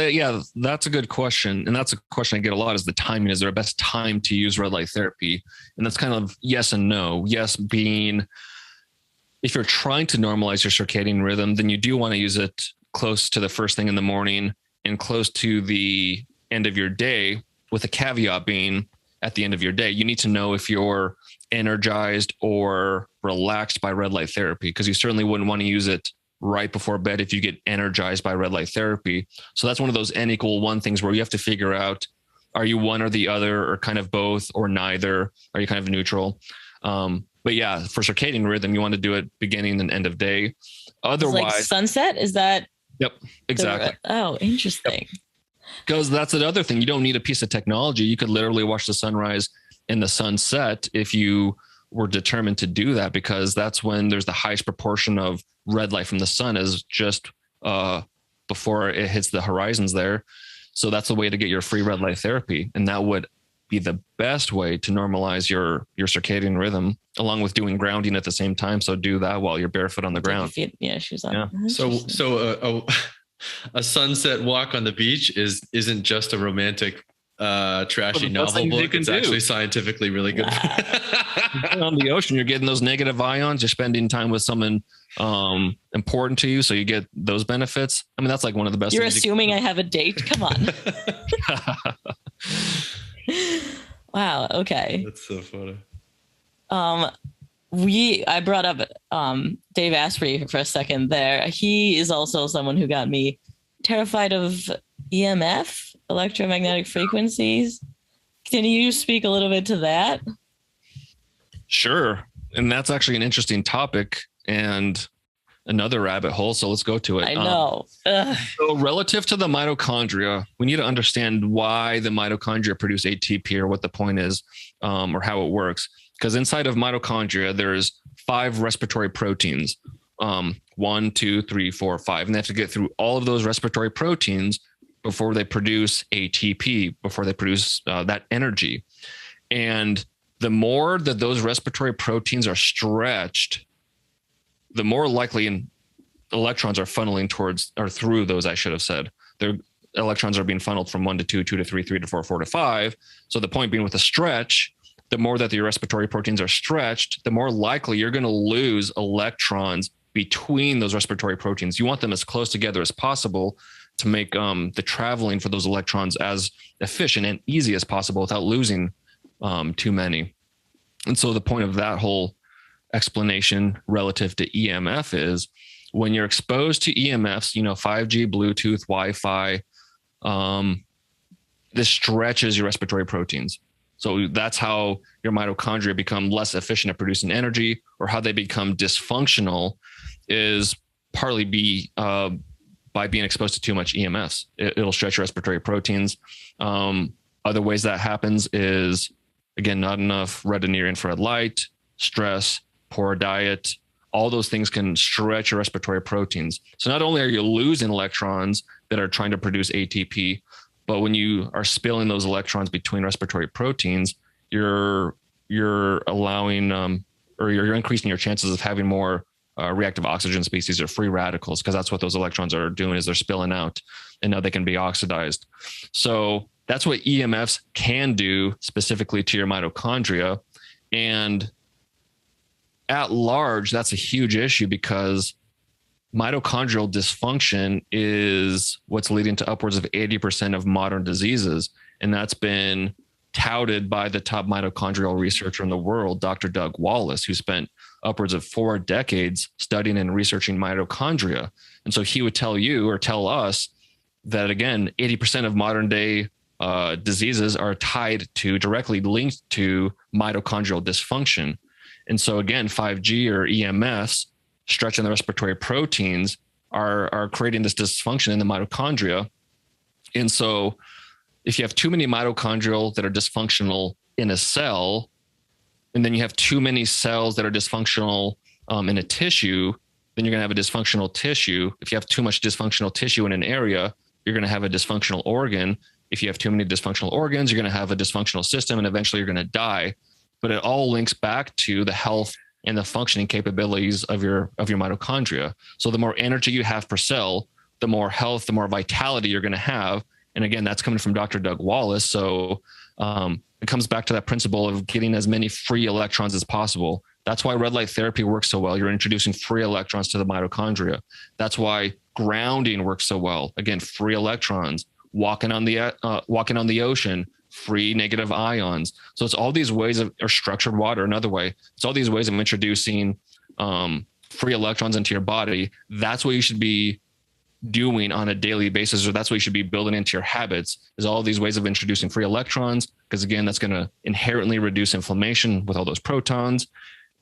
that's a good question. And that's a question I get a lot, is the timing. Is there a best time to use red light therapy? And that's kind of yes and no. Yes being, if you're trying to normalize your circadian rhythm, then you do want to use it close to the first thing in the morning. and close to the end of your day, with a caveat being at the end of your day, you need to know if you're energized or relaxed by red light therapy, because you certainly wouldn't want to use it right before bed if you get energized by red light therapy. So that's one of those N=1 things where you have to figure out, are you one or the other, or kind of both, or neither? Are you kind of neutral? But yeah, for circadian rhythm, you want to do it beginning and end of day. Otherwise, like sunset, is that? Yep, exactly. Oh, interesting. Because that's the other thing. You don't need a piece of technology. You could literally watch the sunrise and the sunset if you were determined to do that, because that's when there's the highest proportion of red light from the sun is just before it hits the horizons there. So that's the way to get your free red light therapy. And that would be the best way to normalize your circadian rhythm, along with doing grounding at the same time. So do that while you're barefoot on the ground. Yeah, shoes on. Yeah. So a sunset walk on the beach isn't just a romantic trashy novel book. It's actually scientifically really good. On the ocean, you're getting those negative ions. You're spending time with someone important to you, so you get those benefits. I mean, that's like one of the best. You're assuming I have a date? Come on. Wow. Okay. That's so funny. I brought up Dave Asprey for a second there. He is also someone who got me terrified of EMF, electromagnetic frequencies. Can you speak a little bit to that? Sure. And that's actually an interesting topic and another rabbit hole. So let's go to it. I know. So relative to the mitochondria, we need to understand why the mitochondria produce ATP, or what the point is, or how it works. Because inside of mitochondria, there's 5 respiratory proteins, 1, 2, 3, 4, 5. And they have to get through all of those respiratory proteins before they produce ATP, before they produce that energy. And the more that those respiratory proteins are stretched, the more likely electrons are funneling towards, or through those, I should have said. Their electrons are being funneled from 1 to 2, 2 to 3, 3 to 4, 4 to 5. So the point being, with a stretch, the more that your respiratory proteins are stretched, the more likely you're going to lose electrons between those respiratory proteins. You want them as close together as possible to make the traveling for those electrons as efficient and easy as possible without losing too many. And so the point of that whole explanation relative to EMF is, when you're exposed to EMFs, 5G, Bluetooth, Wi-Fi, this stretches your respiratory proteins. So that's how your mitochondria become less efficient at producing energy, or how they become dysfunctional is partly by being exposed to too much EMFs. It'll stretch your respiratory proteins. Other ways that happens is, again, not enough red and near infrared light, stress, poor diet. All those things can stretch your respiratory proteins. So not only are you losing electrons that are trying to produce ATP, but when you are spilling those electrons between respiratory proteins, you're allowing or you're increasing your chances of having more reactive oxygen species, or free radicals, because that's what those electrons are doing, is they're spilling out, and now they can be oxidized. So that's what EMFs can do specifically to your mitochondria. And at large, that's a huge issue, because mitochondrial dysfunction is what's leading to upwards of 80% of modern diseases. And that's been touted by the top mitochondrial researcher in the world, Dr. Doug Wallace, who spent upwards of 4 decades studying and researching mitochondria. And so he would tell you, or tell us, that again, 80% of modern day diseases are tied to, directly linked to, mitochondrial dysfunction. And so again, 5G or EMFs stretching the respiratory proteins are creating this dysfunction in the mitochondria. And so if you have too many mitochondrial that are dysfunctional in a cell, and then you have too many cells that are dysfunctional in a tissue, then you're going to have a dysfunctional tissue. If you have too much dysfunctional tissue in an area, you're going to have a dysfunctional organ. If you have too many dysfunctional organs, you're going to have a dysfunctional system, and eventually you're going to die. But it all links back to the health and the functioning capabilities of your mitochondria. So the more energy you have per cell, the more health, the more vitality you're going to have. And again, that's coming from Dr. Doug Wallace. So it comes back to that principle of getting as many free electrons as possible. That's why red light therapy works so well. You're introducing free electrons to the mitochondria. That's why grounding works so well. Again, free electrons. Walking on the ocean, free negative ions. So it's all these ways of, or structured water, another way. It's all these ways of introducing free electrons into your body. That's what you should be doing on a daily basis, or that's what you should be building into your habits, is all these ways of introducing free electrons. Because again, that's going to inherently reduce inflammation with all those protons.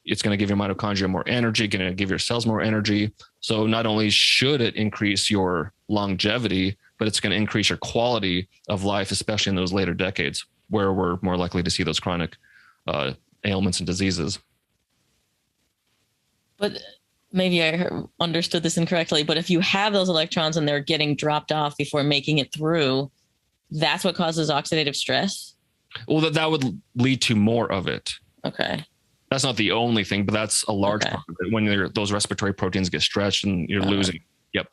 It's going to give your mitochondria more energy, going to give your cells more energy. So not only should it increase your longevity, but it's going to increase your quality of life, especially in those later decades where we're more likely to see those chronic ailments and diseases. But maybe I understood this incorrectly, but if you have those electrons and they're getting dropped off before making it through, that's what causes oxidative stress? Well, that would lead to more of it. Okay. That's not the only thing, but that's a large part of it. When those respiratory proteins get stretched and you're losing. Yep.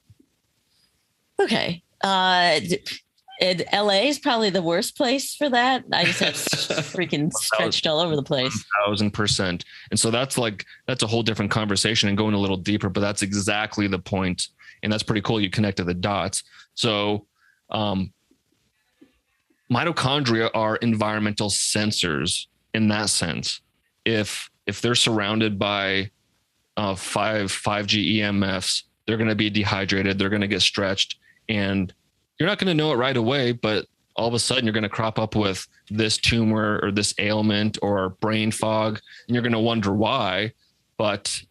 Okay. LA is probably the worst place for that. I just have freaking stretched all over the place. 1,000%. And so that's a whole different conversation and going a little deeper, but that's exactly the point. And that's pretty cool. You connected the dots. So, mitochondria are environmental sensors in that sense. If they're surrounded by 5G EMFs, they're going to be dehydrated. They're going to get stretched, and you're not going to know it right away. But all of a sudden, you're going to crop up with this tumor or this ailment or brain fog, and you're going to wonder why. But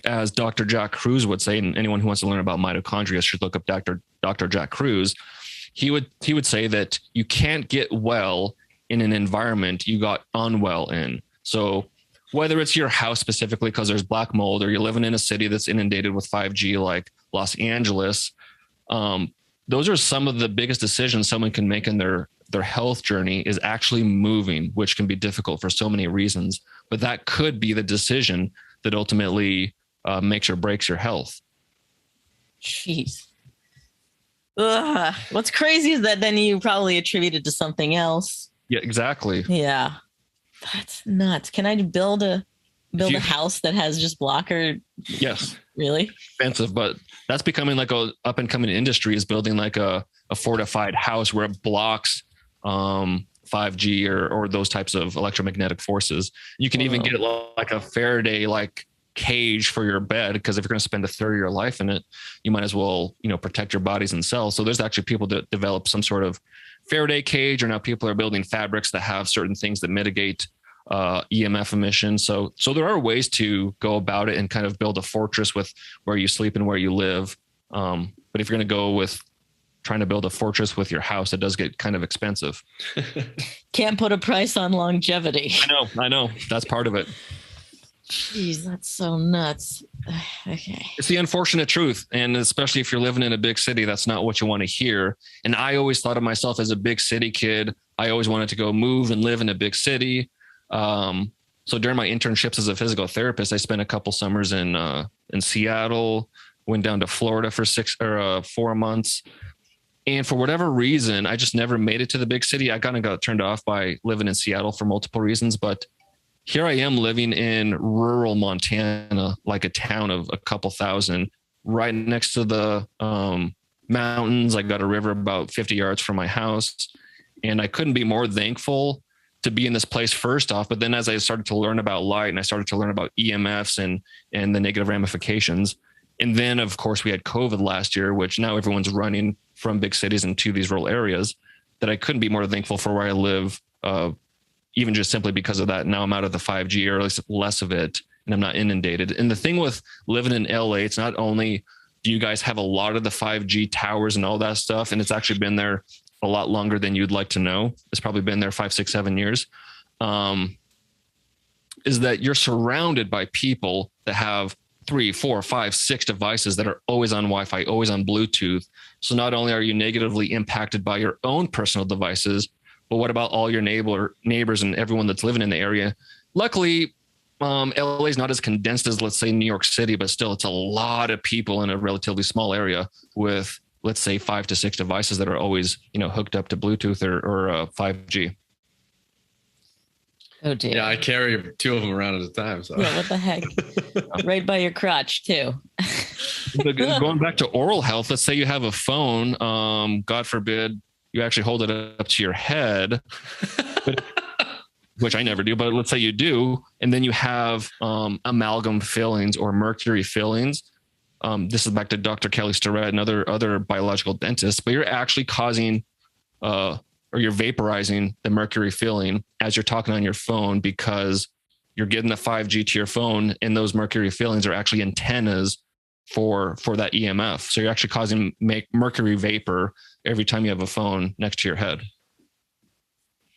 as Dr. Jack Kruse would say, and anyone who wants to learn about mitochondria should look up Dr. Jack Kruse. He would say that you can't get well in an environment you got unwell in. So whether it's your house specifically because there's black mold, or you're living in a city that's inundated with 5G like Los Angeles, those are some of the biggest decisions someone can make in their health journey, is actually moving, which can be difficult for so many reasons. But that could be the decision that ultimately makes or breaks your health. Jeez. Ugh. What's crazy is that then you probably attribute it to something else. Yeah, exactly. Yeah. That's nuts. Can I build a house that has just blocker? Yes. Really? Expensive, but that's becoming like a up and coming industry, is building like a fortified house where it blocks 5G or those types of electromagnetic forces. You can even get like a Faraday like cage for your bed, because if you're going to spend a third of your life in it, you might as well, protect your bodies and cells. So there's actually people that develop some sort of Faraday cage, or now people are building fabrics that have certain things that mitigate EMF emissions. So there are ways to go about it and kind of build a fortress with where you sleep and where you live. But if you're going to go with trying to build a fortress with your house, it does get kind of expensive. Can't put a price on longevity. I know. That's part of it. Jeez, that's so nuts. Okay. It's the unfortunate truth. And especially if you're living in a big city, that's not what you want to hear. And I always thought of myself as a big city kid. I always wanted to go move and live in a big city. So during my internships as a physical therapist, I spent a couple summers in Seattle, went down to Florida for 4 months. And for whatever reason, I just never made it to the big city. I kind of got turned off by living in Seattle for multiple reasons, but here I am living in rural Montana, like a town of a couple thousand, right next to the mountains. I got a river about 50 yards from my house, and I couldn't be more thankful to be in this place first off. But then as I started to learn about light, and I started to learn about EMFs and the negative ramifications, and then of course we had COVID last year, which now everyone's running from big cities into these rural areas, that I couldn't be more thankful for where I live, even just simply because of that. Now I'm out of the 5G, or at least less of it, and I'm not inundated. And the thing with living in LA, it's not only do you guys have a lot of the 5G towers and all that stuff, and it's actually been there a lot longer than you'd like to know. It's probably been there 5, 6, 7 years. Is that you're surrounded by people that have 3, 4, 5, 6 devices that are always on Wi-Fi, always on Bluetooth. So not only are you negatively impacted by your own personal devices, but what about all your neighbors and everyone that's living in the area? Luckily, LA is not as condensed as, let's say, New York City, but still it's a lot of people in a relatively small area with, let's say, 5 to 6 devices that are always, hooked up to Bluetooth or 5G. Oh dear. Yeah, I carry 2 of them around at a time. So Yeah, what the heck? Right by your crotch too. Going back to oral health, let's say you have a phone. God forbid you actually hold it up to your head, which I never do, but let's say you do, and then you have amalgam fillings or mercury fillings. This is back to Dr. Kelly Starrett and other biological dentists, but you're actually causing or you're vaporizing the mercury filling as you're talking on your phone because you're getting the 5G to your phone, and those mercury fillings are actually antennas for that EMF. So you're actually make mercury vapor every time you have a phone next to your head.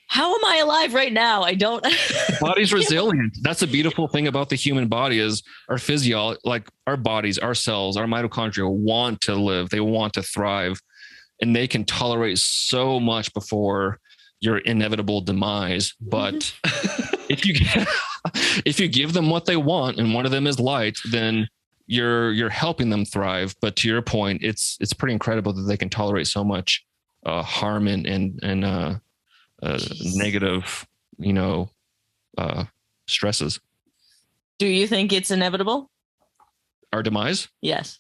How am I alive right now? I don't. Body's resilient. That's the beautiful thing about the human body is our physiology, like our bodies, our cells, our mitochondria want to live. They want to thrive, and they can tolerate so much before your inevitable demise. But if you give them what they want, and one of them is light, then you're helping them thrive. But to your point, it's pretty incredible that they can tolerate so much harm and negative, stresses. Do you think it's inevitable? Our demise? Yes.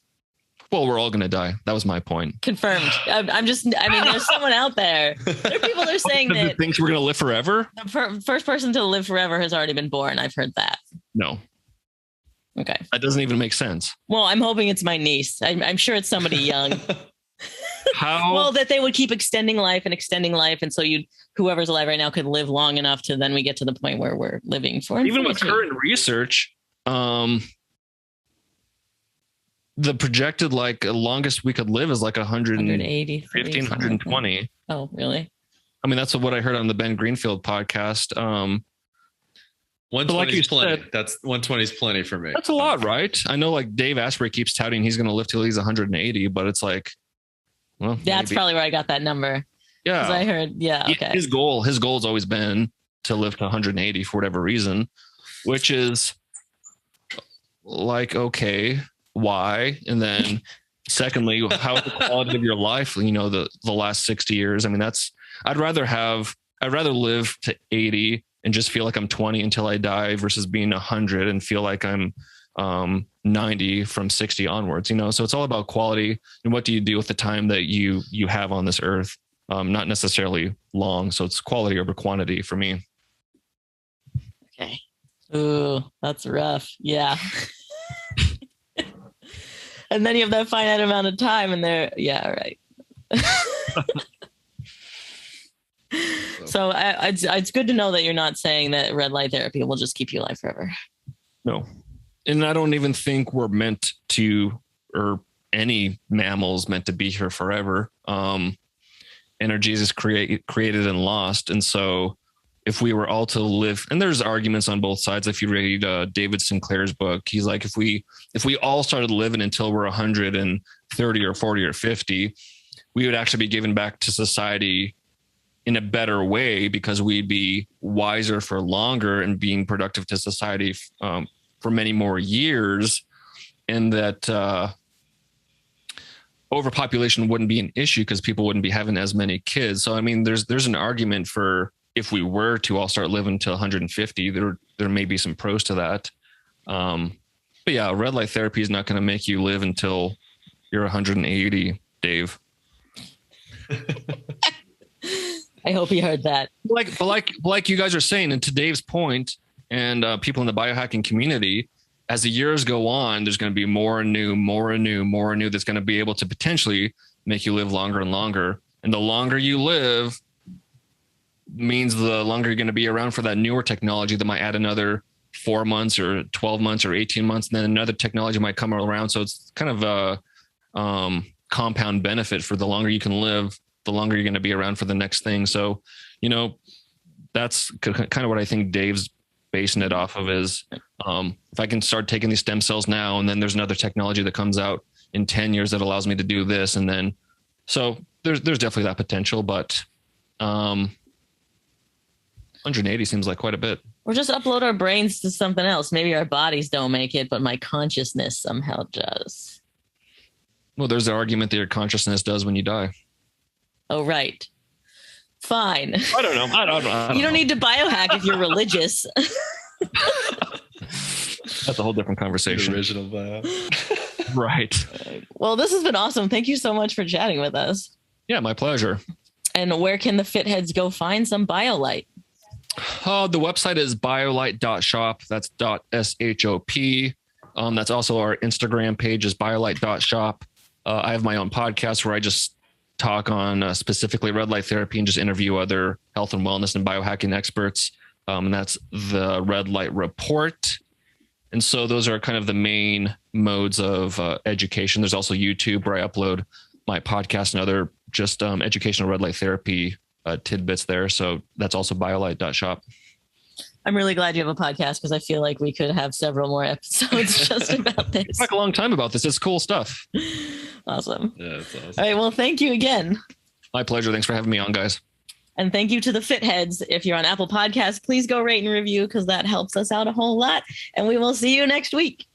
Well, we're all going to die. That was my point. Confirmed. I mean, there's someone out there. There are people that are saying that thinks we're going to live forever. The first person to live forever has already been born. I've heard that. No. Okay. That doesn't even make sense. Well, I'm hoping it's my niece. I'm sure it's somebody young. How? Well, that they would keep extending life. And so whoever's alive right now could live long enough to then we get to the point where we're living for even with current research, the projected longest we could live is 180, 150, 120. Oh, really? I mean, that's what I heard on the Ben Greenfield podcast. 120 is plenty. That's 120 is plenty for me. That's a lot, right? I know Dave Asprey keeps touting he's going to live till he's 180, but it's well, that's probably where I got that number. Yeah. Because I heard, yeah. Okay. His goal has always been to live to 180 for whatever reason, which is okay, why? And then secondly, how's the quality of your life? The last 60 years. I mean, I'd rather live to 80 and just feel like I'm 20 until I die versus being 100 and feel like I'm 90 from 60 onwards, so it's all about quality and what do you do with the time that you have on this earth, not necessarily long. So it's quality over quantity for me. Okay. Ooh, that's rough. Yeah. And then you have that finite amount of time and yeah, right. So it's good to know that you're not saying that red light therapy will just keep you alive forever. No. And I don't even think we're meant to, or any mammals meant to be here forever. Energy is created and lost. And so if we were all to live, and there's arguments on both sides. If you read David Sinclair's book, he's like, if we all started living until we're 130 or 40 or 50, we would actually be given back to society in a better way because we'd be wiser for longer and being productive to society for many more years, and that overpopulation wouldn't be an issue because people wouldn't be having as many kids. So, I mean, there's an argument for if we were to all start living to 150, there may be some pros to that. But yeah, red light therapy is not going to make you live until you're 180, Dave. I hope he heard that. Like you guys are saying, and to Dave's point, and people in the biohacking community, as the years go on, there's going to be more and new that's going to be able to potentially make you live longer and longer. And the longer you live means the longer you're going to be around for that newer technology that might add another 4 months or 12 months or 18 months. And then another technology might come around. So it's kind of a compound benefit. For the longer you can live, the longer you're going to be around for the next thing. So, that's kind of what I think Dave's basing it off of is if I can start taking these stem cells now, and then there's another technology that comes out in 10 years that allows me to do this. And then, so there's definitely that potential, but 180 seems like quite a bit. Or just upload our brains to something else. Maybe our bodies don't make it, but my consciousness somehow does. Well, there's the argument that your consciousness does when you die. Oh, right. Fine. I don't know. I don't You don't know. need to biohack if you're religious. That's a whole different The conversation. original bio. Right. Well, this has been awesome. Thank you so much for chatting with us. Yeah, my pleasure. And where can the fitheads go find some BioLight? The website is biolight.shop. That's .shop. That's also our Instagram page is biolight.shop. I have my own podcast where I just talk on specifically red light therapy and just interview other health and wellness and biohacking experts. And that's the Red Light Report. And so those are kind of the main modes of education. There's also YouTube where I upload my podcast and other just educational red light therapy tidbits there. So that's also biolight.shop. I'm really glad you have a podcast because I feel like we could have several more episodes just about We this. talk a long time about this. It's cool stuff. Awesome. Yeah, that's awesome. All right. Well, thank you again. My pleasure. Thanks for having me on, guys. And thank you to the fitheads. If you're on Apple Podcasts, please go rate and review because that helps us out a whole lot. And we will see you next week.